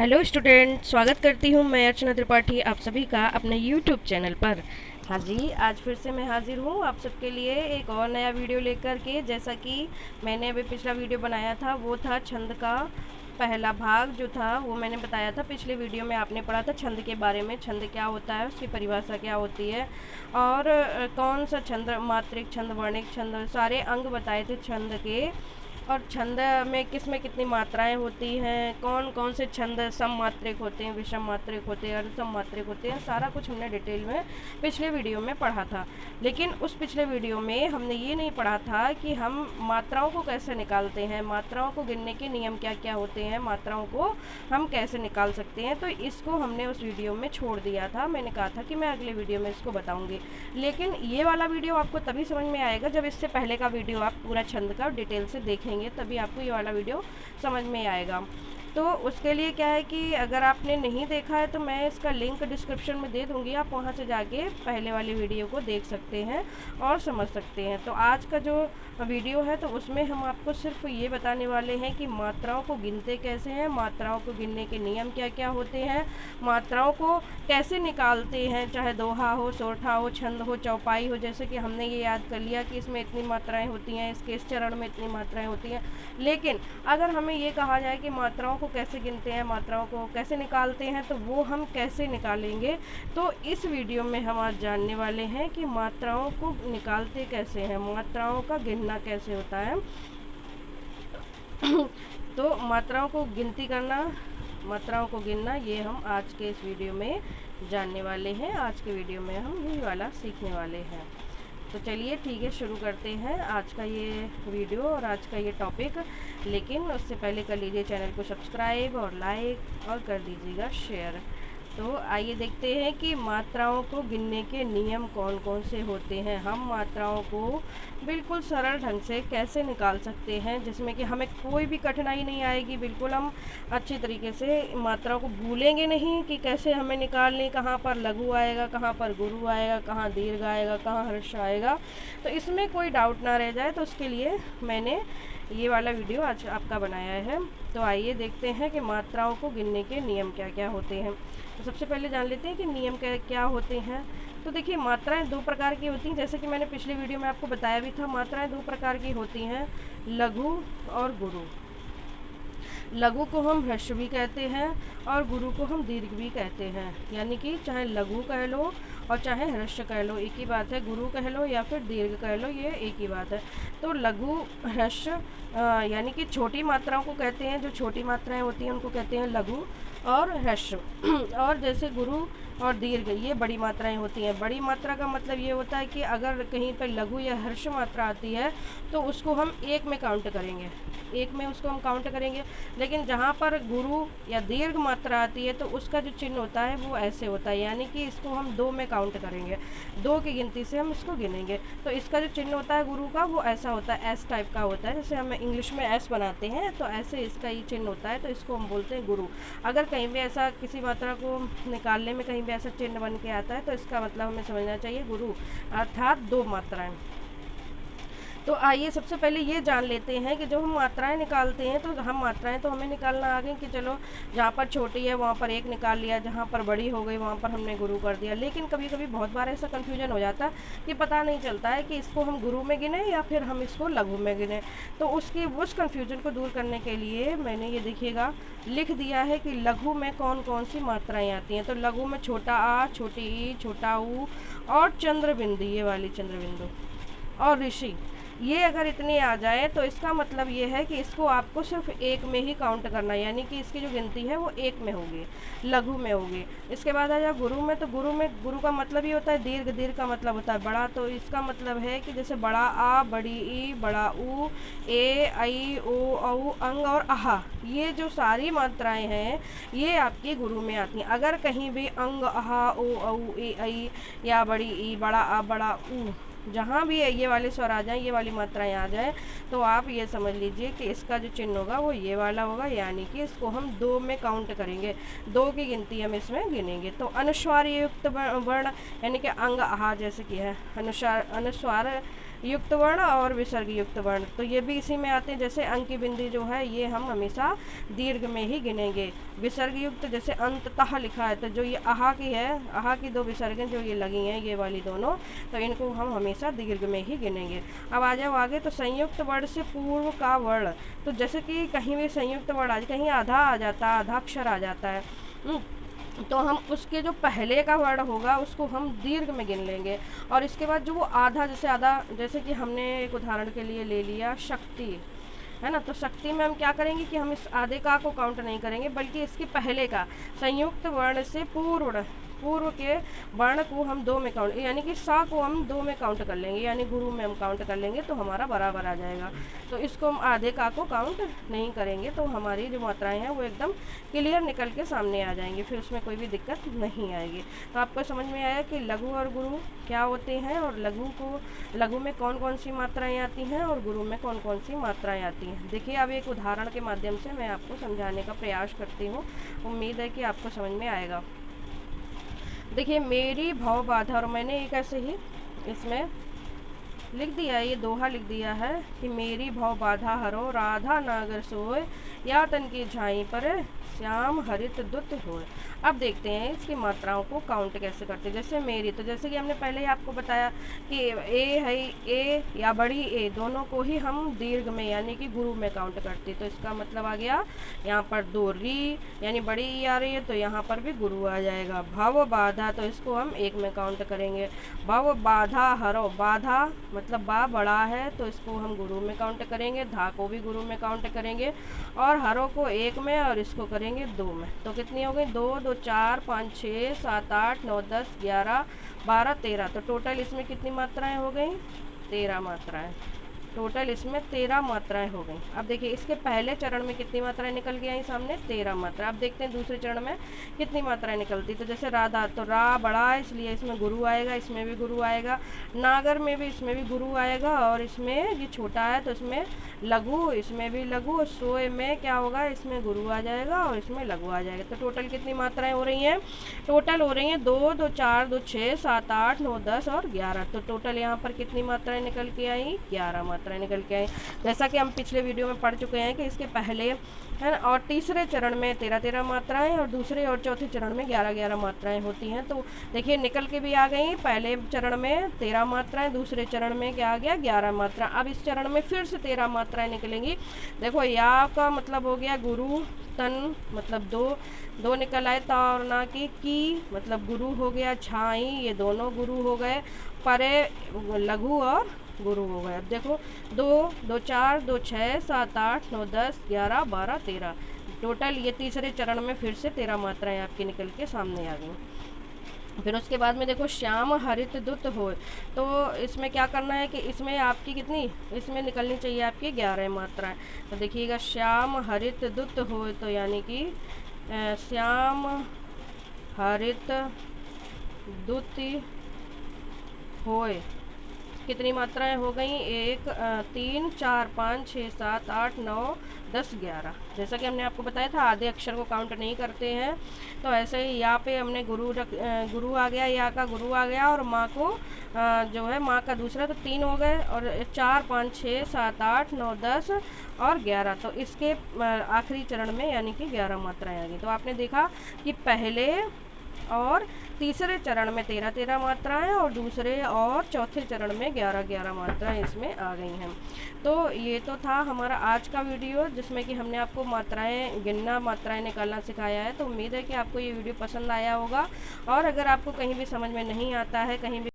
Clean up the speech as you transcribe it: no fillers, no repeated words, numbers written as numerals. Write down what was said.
Hello student, स्वागत करती हूँ मैं अर्चना त्रिपाठी आप सभी का अपने यूट्यूब चैनल पर। हाँ जी, आज फिर से मैं हाजिर हूँ आप सबके लिए एक और नया वीडियो लेकर के। जैसा कि मैंने अभी पिछला वीडियो बनाया था वो था छंद का पहला भाग जो था वो मैंने बताया था पिछले वीडियो में। आपने पढ़ा था छंद के बारे में, छंद क्या होता है, उसकी परिभाषा क्या होती है और कौन सा छंद, मात्रिक छंद, वर्णिक छंद, सारे अंग बताए थे छंद के। और छंद में किस में कितनी मात्राएं होती हैं, कौन कौन से छंद सम मात्रिक होते हैं, विषम मात्रिक होते हैं, अर्ध सम मात्रिक होते हैं, सारा कुछ हमने डिटेल में पिछले वीडियो में पढ़ा था। लेकिन उस पिछले वीडियो में हमने ये नहीं पढ़ा था कि हम मात्राओं को कैसे निकालते हैं, मात्राओं को गिनने के नियम क्या क्या होते हैं, मात्राओं को हम कैसे निकाल सकते हैं। तो इसको हमने उस वीडियो में छोड़ दिया था। मैंने कहा था कि मैं अगले वीडियो में इसको बताऊँगी, लेकिन ये वाला वीडियो आपको तभी समझ में आएगा जब इससे पहले का वीडियो आप पूरा छंद का डिटेल से देखेंगे, तभी आपको ये वाला वीडियो समझ में आएगा। तो उसके लिए क्या है कि अगर आपने नहीं देखा है तो मैं इसका लिंक डिस्क्रिप्शन में दे दूँगी, आप वहाँ से जाके पहले वाली वीडियो को देख सकते हैं और समझ सकते हैं। तो आज का जो वीडियो है तो उसमें हम आपको सिर्फ ये बताने वाले हैं कि मात्राओं को गिनते कैसे हैं, मात्राओं को गिनने के नियम क्या क्या होते हैं, मात्राओं को कैसे निकालते हैं, चाहे दोहा हो, सोरठा हो, छंद हो, चौपाई हो। जैसे कि हमने ये याद कर लिया कि इसमें इतनी मात्राएं होती हैं, इसके इस चरण में इतनी मात्राएं होती हैं। लेकिन अगर हमें ये कहा जाए कि मात्राओं को कैसे गिनते हैं, मात्राओं को कैसे निकालते हैं, तो वो हम कैसे निकालेंगे, तो इस वीडियो में हम आज जानने वाले हैं कि मात्राओं को निकालते कैसे हैं, मात्राओं का गिनना कैसे होता है। तो मात्राओं को गिनती करना, मात्राओं को गिनना, ये हम आज के इस वीडियो में जानने वाले हैं। आज के वीडियो में हम यही वाला सीखने वाले हैं। तो चलिए ठीक है, शुरू करते हैं आज का ये वीडियो और आज का ये टॉपिक। लेकिन उससे पहले कर लीजिए चैनल को सब्सक्राइब और लाइक और कर दीजिएगा शेयर। तो आइए देखते हैं कि मात्राओं को गिनने के नियम कौन कौन से होते हैं। हम मात्राओं को बिल्कुल सरल ढंग से कैसे निकाल सकते हैं जिसमें कि हमें कोई भी कठिनाई नहीं आएगी। बिल्कुल हम अच्छी तरीके से मात्राओं को भूलेंगे नहीं कि कैसे हमें निकालनी, कहाँ पर लघु आएगा, कहाँ पर गुरु आएगा, कहाँ दीर्घ आएगा, कहाँ हर्ष आएगा। तो इसमें कोई डाउट ना रह जाए, तो उसके लिए मैंने ये वाला वीडियो आज आपका बनाया है। तो आइए देखते हैं कि मात्राओं को गिनने के नियम क्या क्या होते हैं। तो सबसे पहले जान लेते हैं कि नियम क्या क्या होते हैं। तो देखिए, मात्राएं दो प्रकार की होती हैं, जैसे कि मैंने पिछले वीडियो में आपको बताया भी था। मात्राएं दो प्रकार की होती हैं, लघु और गुरु। लघु को हम ह्रस्व भी कहते हैं और गुरु को हम दीर्घ भी कहते हैं। यानी कि चाहे लघु कह लो और चाहे ह्रस्व कह लो, एक ही बात है। गुरु कह लो या फिर दीर्घ कह लो, ये एक ही बात है। तो लघु, ह्रस्व यानी कि छोटी मात्राओं को कहते हैं, जो छोटी मात्राएं होती हैं उनको कहते हैं लघु और ह्रस्व। और जैसे गुरु और दीर्घ, ये बड़ी मात्राएं होती हैं। बड़ी मात्रा का मतलब ये होता है कि अगर कहीं पर लघु या ह्रस्व मात्रा आती है तो उसको हम एक में काउंट करेंगे, एक में उसको हम काउंट करेंगे। लेकिन जहाँ पर गुरु या दीर्घ मात्रा आती है तो उसका जो चिन्ह होता है वो ऐसे होता है, यानी कि इसको हम दो में काउंट करेंगे, दो की गिनती से हम इसको गिनेंगे। तो इसका जो चिन्ह होता है गुरु का वो ऐसा होता है, एस टाइप का होता है। जैसे हम इंग्लिश में एस बनाते हैं तो ऐसे इसका ये चिन्ह होता है, तो इसको हम बोलते हैं गुरु। अगर कहीं भी ऐसा किसी मात्रा को निकालने में कहीं भी ऐसा चिन्ह बन के आता है तो इसका मतलब हमें समझना चाहिए गुरु, अर्थात दो मात्राएं। तो आइए सबसे पहले ये जान लेते हैं कि जब हम मात्राएं निकालते हैं तो हम मात्राएं तो हमें निकालना आ गई कि चलो जहाँ पर छोटी है वहाँ पर एक निकाल लिया, जहाँ पर बड़ी हो गई वहाँ पर हमने गुरु कर दिया। लेकिन कभी कभी बहुत बार ऐसा कन्फ्यूजन हो जाता है कि पता नहीं चलता है कि इसको हम गुरु में गिने या फिर हम इसको लघु में गिने। तो उस कन्फ्यूजन को दूर करने के लिए मैंने ये देखिएगा लिख दिया है कि लघु में कौन कौन सी मात्राएँ आती हैं। तो लघु में छोटा आ, छोटी ई, छोटा ऊ और चंद्र बिंदु, ये वाली चंद्र बिंदु और ऋषि, ये अगर इतनी आ जाए तो इसका मतलब ये है कि इसको आपको सिर्फ एक में ही काउंट करना है, यानी कि इसकी जो गिनती है वो एक में होगी, लघु में होगी। इसके बाद आ जाए गुरु में। तो गुरु में, गुरु का मतलब ये होता है दीर्घ, दीर्घ का मतलब होता है बड़ा। तो इसका मतलब है कि जैसे बड़ा आ, बड़ी ई, बड़ा ऊ, ए, ऐ, ओ, औ, अंग और आहा, ये जो सारी मात्राएं हैं ये आपकी गुरु में आती हैं। अगर कहीं भी अंग, आहा, ओ, औ, ए, ऐ या बड़ी ई, बड़ा आ, बड़ा ऊ, जहाँ भी ये वाले स्वर आ जाएं, ये वाली मात्राएं आ जाएं, तो आप ये समझ लीजिए कि इसका जो चिन्ह होगा वो ये वाला होगा, यानी कि इसको हम दो में काउंट करेंगे, दो की गिनती हम इसमें गिनेंगे। तो अनुस्वार युक्त वर्ण यानी कि अंग आहा, जैसे कि है अनुस्वार युक्त वर्ण और विसर्ग युक्त वर्ण, तो ये भी इसी में आते हैं। जैसे अंक की बिंदी जो है ये हम हमेशा दीर्घ में ही गिनेंगे। विसर्ग युक्त जैसे अंततः लिखा है, तो जो ये आहा की है, आहा की दो विसर्गें जो ये लगी हैं ये वाली दोनों, तो इनको हम हमेशा दीर्घ में ही गिनेंगे। अब आ जाओ आगे, तो संयुक्त वर्ण से पूर्व का वर्ण, तो जैसे कि कहीं भी संयुक्त वर्ण आ, कहीं आधा आ जाता है, आधा अक्षर आ जाता है, तो हम उसके जो पहले का वर्ण होगा उसको हम दीर्घ में गिन लेंगे। और इसके बाद जो वो आधा, जैसे आधा, जैसे कि हमने एक उदाहरण के लिए ले लिया शक्ति, है ना, तो शक्ति में हम क्या करेंगे कि हम इस आधे का को काउंट नहीं करेंगे, बल्कि इसके पहले का संयुक्त वर्ण से पूर्व के वर्ण को हम 2 में काउंट, यानी कि सा को हम 2 में काउंट कर लेंगे, यानी गुरु में हम काउंट कर लेंगे, तो हमारा बराबर आ जाएगा। तो इसको हम आधे का को काउंट नहीं करेंगे, तो हमारी जो मात्राएं हैं वो एकदम क्लियर निकल के सामने आ जाएंगी, फिर उसमें कोई भी दिक्कत नहीं आएगी। तो आपको समझ में आया कि लघु और गुरु क्या होते हैं, और लघु में कौन कौन सी मात्राएँ आती हैं और गुरु में कौन कौन सी मात्राएँ आती हैं। देखिए, अब एक उदाहरण के माध्यम से मैं आपको समझाने का प्रयास करती हूँ, उम्मीद है कि आपको समझ में आएगा। देखिए, मेरी भव बाधा, और मैंने एक ऐसे ही इसमें लिख दिया है, ये दोहा लिख दिया है कि मेरी भव बाधा हरो राधा नागर सोए, या तन की झाई पर श्याम हरित दुत होए। अब देखते हैं इसकी मात्राओं को काउंट कैसे करते हैं। जैसे मेरी, तो जैसे कि हमने पहले ही आपको बताया कि ए है, ए या बड़ी ए दोनों को ही हम दीर्घ में यानी कि गुरु में काउंट करते, तो इसका मतलब आ गया यहाँ पर 2 री यानी बड़ी ई आ रही है, तो यहाँ पर भी गुरु आ जाएगा। भव बाधा, तो इसको हम 1 में काउंट करेंगे। भव बाधा हरो, बाधा मतलब बा बड़ा है, तो इसको हम गुरु में काउंट करेंगे, धा को भी गुरु में काउंट करेंगे, और हरो को 1 में और इसको करेंगे 2 में। तो कितनी हो गई, 2 2 4 5 6 7 8 9 10 11 12 13, तो टोटल इसमें कितनी मात्राएं हो गई, 13 मात्राएं। टोटल इसमें 13 मात्राएं हो गई। अब देखिए, इसके पहले चरण में कितनी मात्राएं निकल के आई सामने, 13 मात्रा। अब देखते हैं दूसरे चरण में कितनी मात्राएं निकलती। तो जैसे राधा, तो रा बड़ा है इसलिए इसमें गुरु आएगा, इसमें भी गुरु आएगा। नागर में भी इसमें भी गुरु आएगा, और इसमें ये छोटा है तो इसमें लघु, इसमें भी लघु। सोए में क्या होगा, इसमें गुरु आ जाएगा और इसमें लघु आ जाएगा। तो टोटल कितनी मात्राएं हो रही हैं, टोटल हो रही हैं 2 2 4 2 6 7 8 9 10 और 11। तो टोटल यहाँ पर कितनी मात्राएं निकल के आई, 11 मात्राएं निकल के आई। जैसा कि हम पिछले वीडियो में पढ़ चुके हैं कि इसके पहले है ना, और तीसरे चरण में 13 मात्राएं, और दूसरे और चौथे चरण में 11 मात्राएं होती हैं। तो देखिए, निकल के भी आ गई। पहले चरण में 13 मात्राएं, दूसरे चरण में क्या आ गया, 11 मात्रा। अब इस चरण में फिर से 13 मात्राएं निकलेंगी। देखो, या का मतलब हो गया गुरु, तन मतलब 2 निकल आए, ता और ना की मतलब गुरु हो गया, छाई ये दोनों गुरु हो गए, परे लघु और गुरु हो गए। अब देखो, 2 2 4 2 6 7 8 9 10 11 12 13, टोटल ये तीसरे चरण में फिर से 13 मात्राएं आपकी निकल के सामने आ गई। फिर उसके बाद में देखो, श्याम हरित दुत हो, तो इसमें क्या करना है कि इसमें आपकी कितनी, इसमें निकलनी चाहिए आपकी 11 मात्राएं। तो देखिएगा, श्याम हरित दुत हो, तो यानी कि श्याम हरित दुत होए, कितनी मात्राएं हो गई, 1 3 4 5 6 7 8 9 10 11। जैसा कि हमने आपको बताया था आधे अक्षर को काउंट नहीं करते हैं, तो ऐसे ही यहाँ पे हमने गुरु आ गया, या का गुरु आ गया, और माँ को जो है माँ का दूसरा, तो 3 हो गए, और 4 5 6 7 8 9 10 और 11। तो इसके आखिरी चरण में यानी कि 11 मात्राएं आ गई। तो आपने देखा कि पहले और तीसरे चरण में 13 मात्राएं, और दूसरे और चौथे चरण में 11 मात्राएं इसमें आ गई हैं। तो ये तो था हमारा आज का वीडियो, जिसमें कि हमने आपको मात्राएं गिनना, मात्राएं निकालना सिखाया है। तो उम्मीद है कि आपको ये वीडियो पसंद आया होगा, और अगर आपको कहीं भी समझ में नहीं आता है, कहीं भी